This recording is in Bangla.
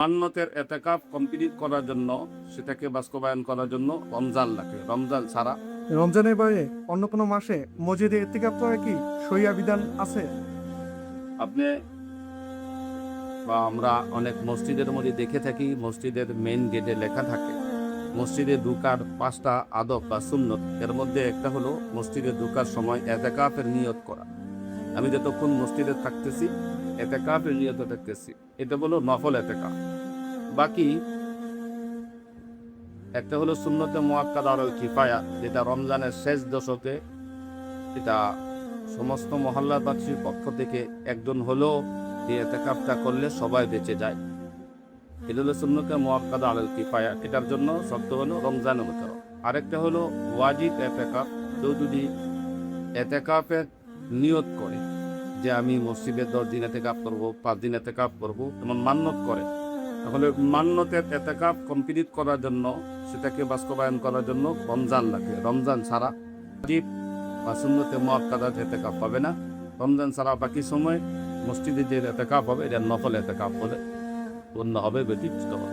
মান্নতের এতেকাফ কমপ্লিট করার জন্য, সেটাকে বাস্তবায়ন করার জন্য রমজান লাগে। রমজান ছাড়া রমজানের বাইরে অন্য কোনো মাসে মসজিদে ইতিকাফ করা কি শরিয়া বিধান আছে? আপনি বা আমরা অনেক মসজিদের মধ্যে দেখে থাকি, মসজিদের মেইন গেটে লেখা থাকে মসজিদে ঢুকার 5টা আদব বা সুন্নত। এর মধ্যে একটা হলো মসজিদে ঢুকার সময় এতেকাফের নিয়ত করা। আমি যতক্ষণ মসজিদে থাকতেছি এতেকাফের নিয়ত থাকতেছি, এটা হলো নফল এতেকাফ। বাকি একটা হলো সুন্নতে মুআক্কাদা আল কিফায়া, যেটা রমজানের শেষ দশকে এটা সমস্ত মহল্লাবাসীর পক্ষ থেকে একজন হলেও এই এতেকাফটা করলে সবাই বেঁচে যায়। এটা হলো সুন্নতে মুআক্কাদা আল কিফায়া, এটার জন্য শর্ত হলো রমজানের মতো। আরেকটা হলো ওয়াজিব এতেকাফ। কেউ যদি এতেকাফের নিয়ত করে যে আমি মসজিদে 10 দিন এতেকাফ করবো, 5 দিন এতেকাফ করবো, এমন মান্যত করে, তাহলে মান্যতের এতেকাফ কমপ্লিট করার জন্য, সেটাকে বাস্তবায়ন করার জন্য রমজান লাগে। রমজান ছাড়া ওয়াজিব বা সুন্নতে মুআক্কাদা এতেকাফ পাবে না। রমজান ছাড়া বাকি সময় মসজিদে যে এতেকাফ হবে এটা নফল এতেকাফ বলে গণ্য হবে, ব্যতীত হবে।